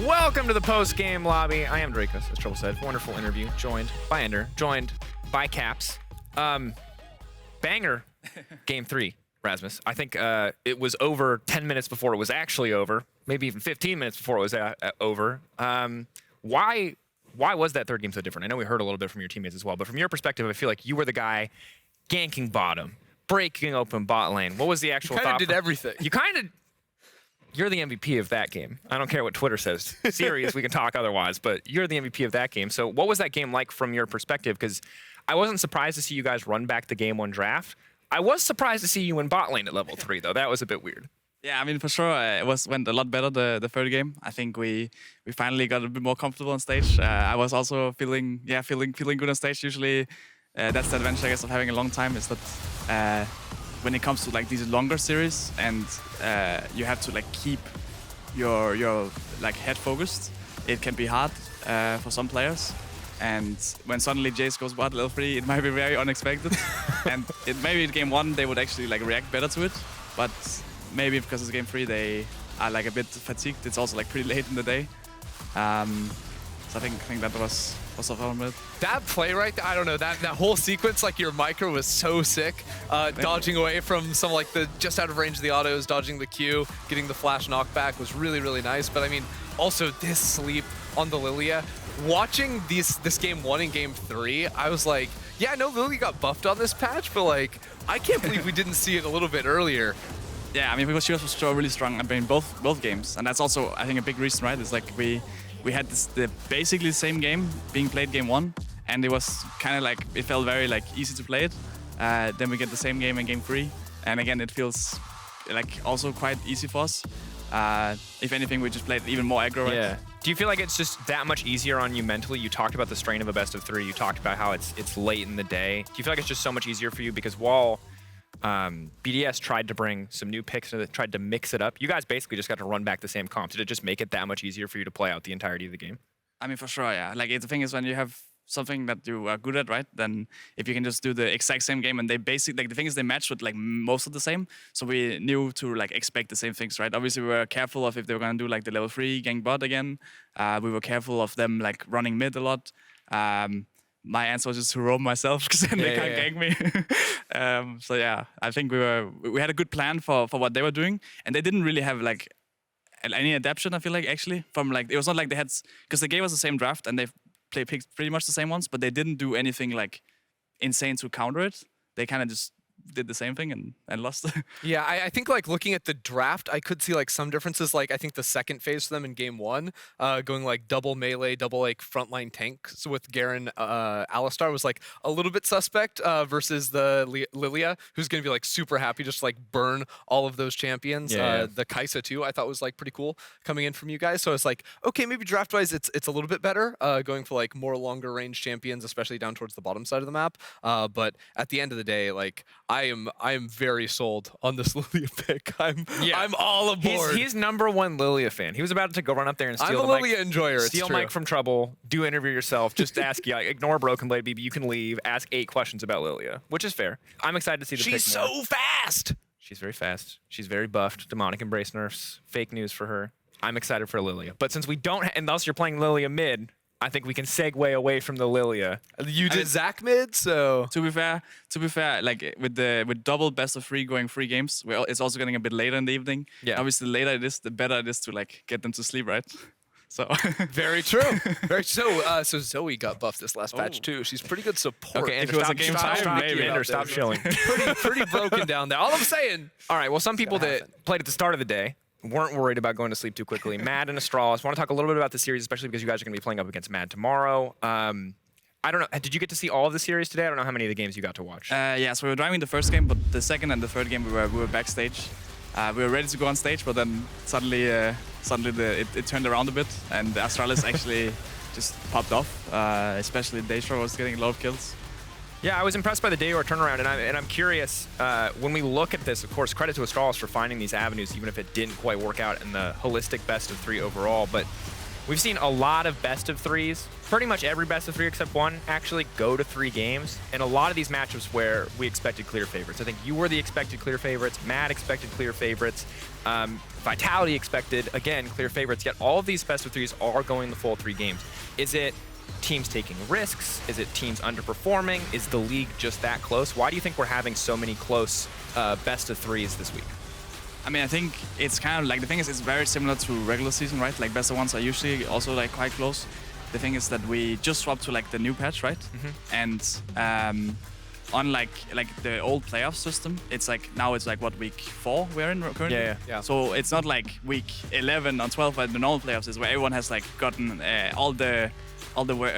Welcome to the post-game lobby. I am Drakos, as Trouble said. Wonderful interview. Joined by Ender. Joined by Caps. Banger game 3, Rasmus. I think it was over 10 minutes before it was actually over. Maybe even 15 minutes before it was over. Why was that third game so different? I know we heard a little bit from your teammates as well, but from your perspective, I feel like you were the guy ganking bottom, breaking open bot lane. What was the actual thought? You kind of did everything. You're the MVP of that game. I don't care what Twitter says. Serious, we can talk otherwise, but you're the MVP of that game. So what was that game like from your perspective? Because I wasn't surprised to see you guys run back the game 1 draft. I was surprised to see you in bot lane at level 3, though. That was a bit weird. Yeah, I mean, for sure, went a lot better the third game. I think we finally got a bit more comfortable on stage. I was also feeling good on stage. Usually, that's the advantage, I guess, of having a long time, is that when it comes to like these longer series and you have to like keep your like head focused, it can be hard for some players. And when suddenly Jace goes bot level 3, it might be very unexpected. And maybe in game 1 they would actually like react better to it, but maybe because it's game 3 they are like a bit fatigued. It's also like pretty late in the day. So I think that was a problem with that play right there. I don't know, that whole sequence, like your micro was so sick. Dodging away from some like the just out of range of the autos, dodging the Q, getting the flash knockback was really, really nice. But I mean, also this sleep on the Lilia. Watching this game 1 and game 3, I was like, yeah, I know Lilia got buffed on this patch, but like, I can't believe we didn't see it a little bit earlier. Yeah, I mean, because she was so really strong. I mean, both games, and that's also I think a big reason, right? It's like we had the basically the same game being played game 1, and it was kind of like it felt very like easy to play it. Then we get the same game in game 3, and again it feels like also quite easy for us. If anything, we just played even more aggro. Right? Yeah. Do you feel like it's just that much easier on you mentally? You talked about the strain of a best of 3. You talked about how it's late in the day. Do you feel like it's just so much easier for you because while BDS tried to bring some new picks and tried to mix it up, you guys basically just got to run back the same comp. Did it just make it that much easier for you to play out the entirety of the game? I mean, for sure, yeah. Like the thing is, when you have something that you are good at, right? Then if you can just do the exact same game, and they basically like the thing is they match with like most of the same. So we knew to like expect the same things, right? Obviously, we were careful of if they were gonna do like the level 3 gank bot again. We were careful of them like running mid a lot. My answer was just to roam myself because then they can't gank me. So yeah, I think we had a good plan for what they were doing, and they didn't really have like any adaptation. I feel like actually from like it was not like they had, because they gave us the same draft and they picked pretty much the same ones, but they didn't do anything like insane to counter it. They kind of just did the same thing and lost. Yeah, I think like looking at the draft, I could see like some differences. Like I think the second phase for them in game 1, going like double melee, double like frontline tanks with Garen, Alistar was like a little bit suspect versus the Lilia, who's gonna be like super happy just like burn all of those champions. The Kai'Sa too, I thought was like pretty cool coming in from you guys. So it's like, okay, maybe draft wise it's a little bit better going for like more longer range champions, especially down towards the bottom side of the map. But at the end of the day, like I am very sold on this Lilia pick. I'm all aboard. He's #1 Lilia fan. He was about to go run up there and steal I'm a Lilia enjoyer. Steal Mike from Trouble. Do interview yourself. Just ask. Yeah, ignore Broken Blade BB. You can leave. Ask 8 questions about Lilia, which is fair. I'm excited to see the pick more. She's so fast. She's very fast. She's very buffed. Demonic Embrace nerfs. Fake news for her. I'm excited for Lilia. But since we don't, unless you're playing Lilia mid, I think we can segue away from the Lilia. You did Zac mid, so to be fair, like with double best of 3 going 3 games, it's also getting a bit later in the evening. Yeah. Obviously, the later it is, the better it is to like get them to sleep, right? So very true. Very so Zoe got buffed this last patch too. She's pretty good support. Okay, Ender, stop shilling. pretty broken down there. All I'm saying. All right. Well, some people that played at the start of the day weren't worried about going to sleep too quickly. Mad and Astralis. Want to talk a little bit about the series, especially because you guys are going to be playing up against Mad tomorrow. I don't know. Did you get to see all of the series today? I don't know how many of the games you got to watch. Yeah, so we were driving the first game, but the second and the third game we were backstage. We were ready to go on stage, but then suddenly it turned around a bit, and Astralis actually just popped off. Especially Daystra was getting a lot of kills. Yeah, I was impressed by the Dayor turnaround, and I'm curious, when we look at this, of course, credit to Astralis for finding these avenues, even if it didn't quite work out in the holistic best of 3 overall, but We've seen a lot of best of threes, pretty much every best of three except one actually go to 3 games, and a lot of these matchups where we expected clear favorites. I think you were the expected clear favorites, Matt expected clear favorites, Vitality expected, again, clear favorites, yet all of these best of threes are going the full 3 games. Is it teams taking risks? Is it teams underperforming? Is the league just that close? Why do you think we're having so many close best of threes this week? I mean, I think it's kind of like, the thing is, it's very similar to regular season, right? Like best of ones are usually also like quite close. The thing is that we just swapped to like the new patch, right? And unlike like the old playoff system, it's like now it's like what, week 4 we're in currently? Yeah. So it's not like week 11 or 12 like the normal playoffs is, where everyone has like gotten all the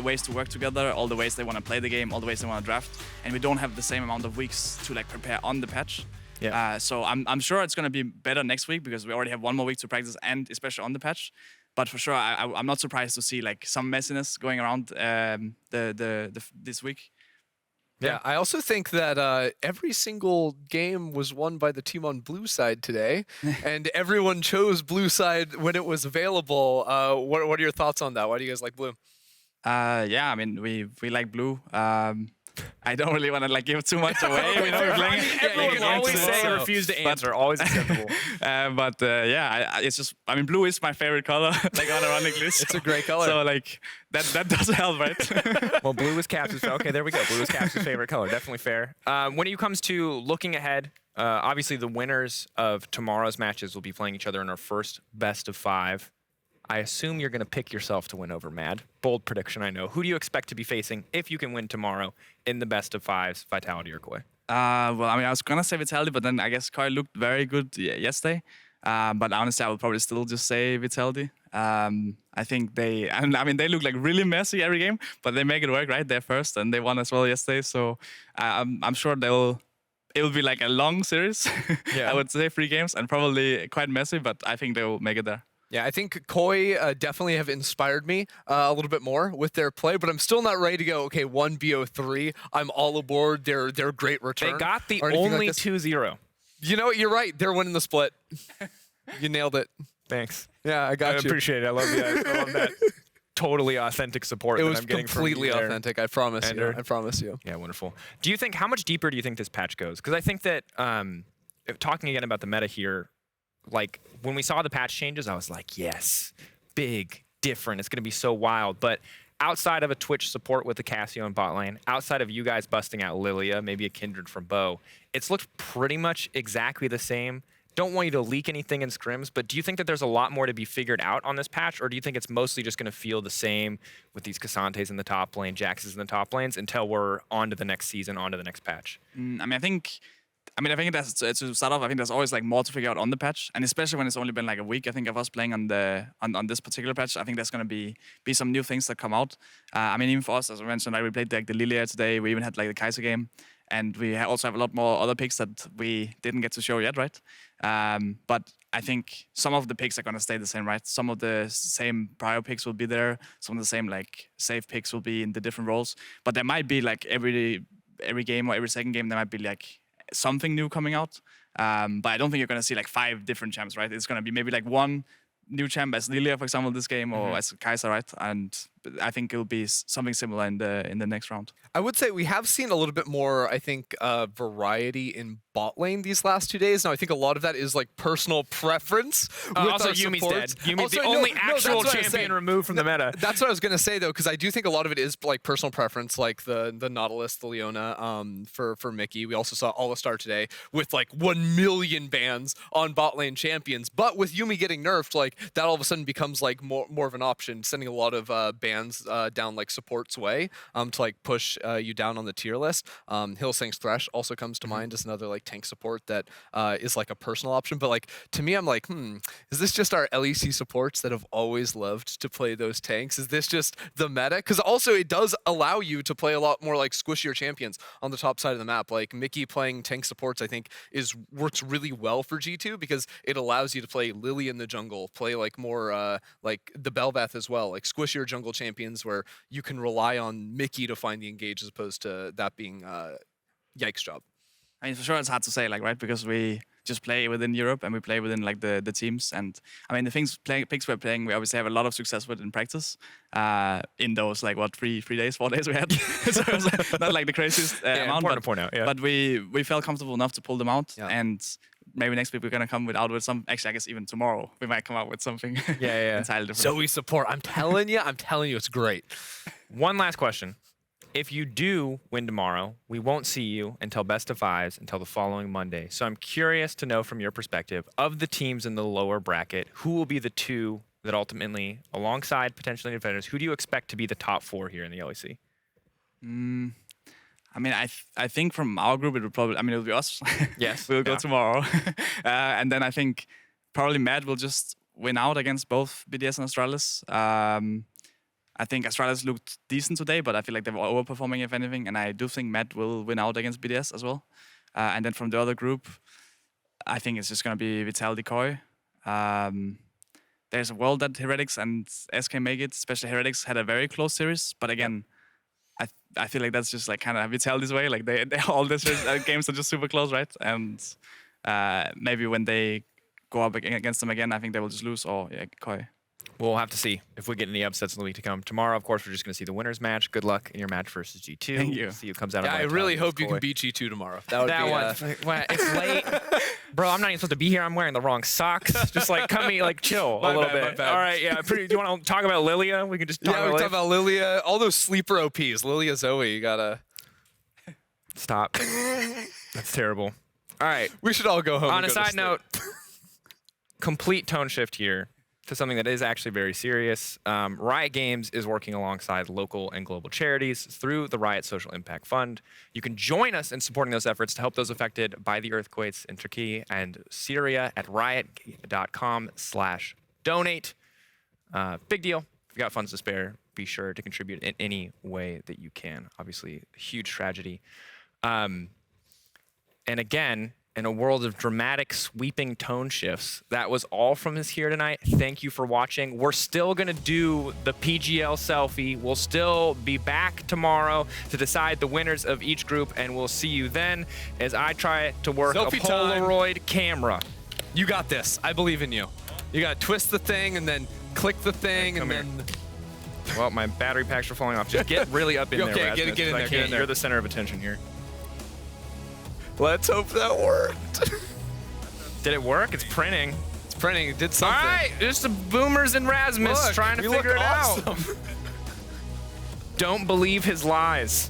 ways to work together, all the ways they want to play the game, all the ways they want to draft, and we don't have the same amount of weeks to like prepare on the patch. Yeah. So I'm sure it's going to be better next week because we already have 1 more week to practice, and especially on the patch. But for sure, I'm not surprised to see like some messiness going around this week. Yeah, I also think that every single game was won by the team on blue side today, and everyone chose blue side when it was available. What are your thoughts on that? Why do you guys like blue? Yeah, I mean, we like blue. I don't really want to like give too much away. We know we're playing. Everyone can always say and refuse to answer. Always acceptable. Yeah, it's just, I mean, blue is my favorite color, like unironically. It's a great color. So like that does help, right? Well, blue is Caps' okay, there we go. Blue is Caps' favorite color. Definitely fair. When it comes to looking ahead, obviously the winners of tomorrow's matches will be playing each other in our first best of 5. I assume you're going to pick yourself to win over Mad. Bold prediction, I know. Who do you expect to be facing if you can win tomorrow in the best of 5s, Vitality or Koi? Well, I mean, I was going to say Vitality, but then I guess Koi looked very good yesterday. But honestly, I would probably still just say Vitality. I think they look like really messy every game, but they make it work, right? They're first, and they won as well yesterday. So I'm sure it will be like a long series. Yeah. I would say 3 games and probably quite messy, but I think they will make it there. Yeah, I think Koi definitely have inspired me a little bit more with their play, but I'm still not ready to go, okay, 1BO3, I'm all aboard their great return. They got the or anything only like this. 2-0. You know what? You're right. They're winning the split. You nailed it. Thanks. Yeah, I got I you. appreciate it. I love you. I love that totally authentic support It that was I'm getting completely from you there. authentic. I promise you. Ender. I promise you. Yeah, wonderful. Do you think, how much deeper do you think this patch goes? Because I think that, talking again about the meta here, like when we saw the patch changes, I was like, yes, big, different. It's going to be so wild. But outside of a Twitch support with the Cassio and bot lane, outside of you guys busting out Lilia, maybe a Kindred from Bo, it's looked pretty much exactly the same. Don't want you to leak anything in scrims, but do you think that there's a lot more to be figured out on this patch, or do you think it's mostly just going to feel the same with these Cassantes in the top lane, Jaxes in the top lanes, until we're on to the next season, on to the next patch? I think that's to start off. I think there's always like more to figure out on the patch, and especially when it's only been like a week. I think of us playing on this particular patch. I think there's gonna be some new things that come out. I mean, even for us, as I mentioned, like we played like the Lilia today. We even had like the Kaiser game, and we also have a lot more other picks that we didn't get to show yet, right? But I think some of the picks are gonna stay the same, right? Some of the same prior picks will be there. Some of the same like safe picks will be in the different roles. But there might be like every game or every second game there might be like something new coming out, but I don't think you're gonna see like 5 different champs, right? It's gonna be maybe like 1 new champ as Lilia, for example, this game, or as Kaiser, right? And I think it'll be something similar in the next round. I would say we have seen a little bit more, I think, variety in bot lane these last 2 days. Now, I think a lot of that is like personal preference. With Also, our Yumi's supports. dead. Yumi's Also, the only that's actual what I was champion saying. removed from the meta. That's what I was gonna say though, because I do think a lot of it is like personal preference, like the Nautilus, the Leona, for Mickey. We also saw All-Star today with like 1 million bans on bot lane champions. But with Yumi getting nerfed, like that all of a sudden becomes like more of an option, sending a lot of bans down like support's way to like push you down on the tier list. Hillsang's Thresh also comes to mind as another like tank support that is like a personal option. But like to me, I'm like, is this just our LEC supports that have always loved to play those tanks? Is this just the meta? Because also it does allow you to play a lot more like squishier champions on the top side of the map. Like Mickey playing tank supports, I think works really well for G2 because it allows you to play Lily in the jungle, play like more like the Bel'Veth as well, like squishier jungle champions where you can rely on Mickey to find the engage as opposed to that being Yike's job. I mean, for sure, it's hard to say, like, right? Because we just play within Europe and we play within like the teams. And I mean, the picks we're playing, we obviously have a lot of success with in practice. In those like what 4 days we had. So it was not like the craziest amount, important to point out. Yeah. but we felt comfortable enough to pull them out. And maybe next week we're gonna come out with some. Actually, I guess even tomorrow we might come out with something. Entirely different. So we support. I'm telling you, it's great. One last question. If you do win tomorrow, we won't see you until best of fives until the following Monday. So I'm curious to know from your perspective, of the teams in the lower bracket, who will be the two that ultimately, alongside potentially defenders, who do you expect to be the top 4 here in the LEC? I mean, I think from our group it will probably. I mean, it'll be us. Yes. We'll go tomorrow, and then I think probably Mad will just win out against both BDS and Astralis. I think Astralis looked decent today, but I feel like they were overperforming, if anything. And I do think Matt will win out against BDS as well. And then from the other group, I think it's just going to be Vital Decoy. There's a world that Heretics and SK make it, especially Heretics had a very close series. But again, I feel like that's just like kind of Vital this way. Like they all these games are just super close, right? And maybe when they go up against them again, I think they will just lose or Decoy. We'll have to see if we get any upsets in the week to come. Tomorrow, of course, we're just going to see the winners match. Good luck in your match versus G2. Thank you. See who comes out. Yeah, of I really hope you can beat G2 tomorrow. That would be one. It's late, bro. I'm not even supposed to be here. I'm wearing the wrong socks. Just like come me, like chill a little bit. All right, yeah. Do you want to talk about Lilia? We can just talk about talk about Lilia. All those sleeper OPs. Lilia, Zoe. You gotta stop. That's terrible. All right. We should all go home. On a side note, complete tone shift here to something that is actually very serious. Riot Games is working alongside local and global charities through the Riot Social Impact Fund. You can join us in supporting those efforts to help those affected by the earthquakes in Turkey and Syria at riot.com/donate. Big deal. If you've got funds to spare, be sure to contribute in any way that you can. Obviously, a huge tragedy. And again, in a world of dramatic, sweeping tone shifts, that was all from us here tonight. Thank you for watching. We're still going to do the PGL selfie. We'll still be back tomorrow to decide the winners of each group, and we'll see you then as I try to work Selfie a Polaroid camera. You got this. I believe in you. You got to twist the thing and then click the thing and then... Well, my battery packs are falling off. Just get really up in there, Okay, Rasmus, get in there, get in there. You're the center of attention here. Let's hope that worked. Did it work? It's printing. It's printing. It did something. All right, just the boomers and Rasmus Look, trying to you figure look it awesome. out. Don't believe his lies.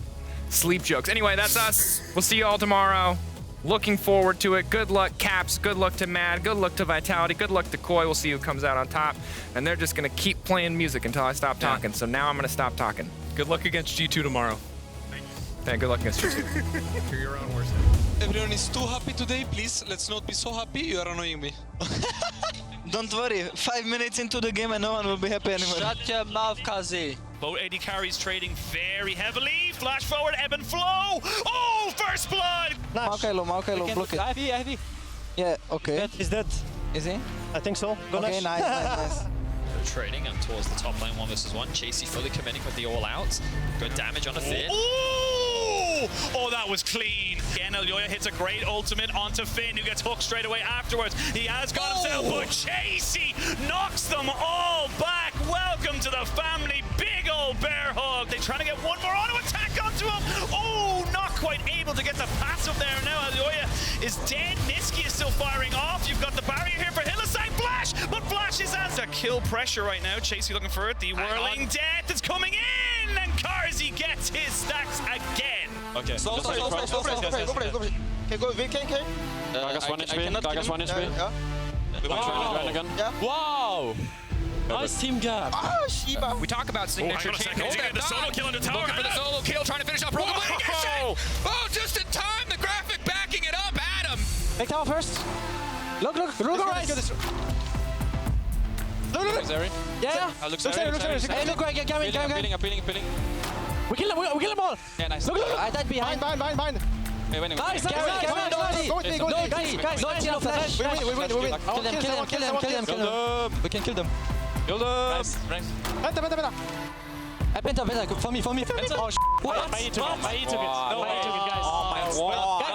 Sleep jokes. Anyway, that's us. We'll see you all tomorrow. Looking forward to it. Good luck, Caps. Good luck to Mad. Good luck to Vitality. Good luck to Koi. We'll see who comes out on top. And they're just going to keep playing music until I stop talking. So now I'm going to stop talking. Good luck against G2 tomorrow. Good luck against you too. You're your own worst. Everyone is too happy today, please. Let's not be so happy. You are annoying me. Don't worry, 5 minutes into the game and no one will be happy anymore. Shut your mouth, Kazi. Both AD carries trading very heavily. Flash forward, ebb and flow. Oh, first blood! Maokai low, block it. Ivy. Yeah, okay. He's dead. Is he? I think so. Go Okay, nice. Trading and towards the top lane 1v1. Chasey fully committing with the all out. Good damage on a Finn. Oh, that was clean. Again, Elyoya hits a great ultimate onto Finn, who gets hooked straight away afterwards. He has got himself, but Chasey knocks them all back. Welcome to the family. Big old bear hug. They're trying to get one more auto attack onto him. Oh, not quite able to get the passive there. Now Elyoya is dead. Niski is still firing off. You've got the barrier here for Hilleside. Flash, but Flash is under kill pressure right now. Chasey looking for it. The whirling death is coming in, and Karzi gets his stacks again. Okay. Go for it. Okay, go. We can. Drakos 1 HP. Drakos 1 HP. Yeah. Wow! Nice team gap. Ah, Shiba. We talk about signature Hang on a second. Did you get the solo kill in the tower? Looking for the solo kill, trying to finish off Rogue. Oh, just in time. The graphic backing it up. Adam. Take tower first. Look. Rogue rise. Look. Yeah. Looks Hey, look, Gavin. Appealing. We kill them all. Yeah, nice. Look. I died behind. Bind. Okay, winning. Nice. Go with me. Guys. No flash. We win. Kill them. We can kill them. Kill them. Nice. Penta. For me. Oh, shit. What? Mai took it. No, Mai took it, guys. Oh my god.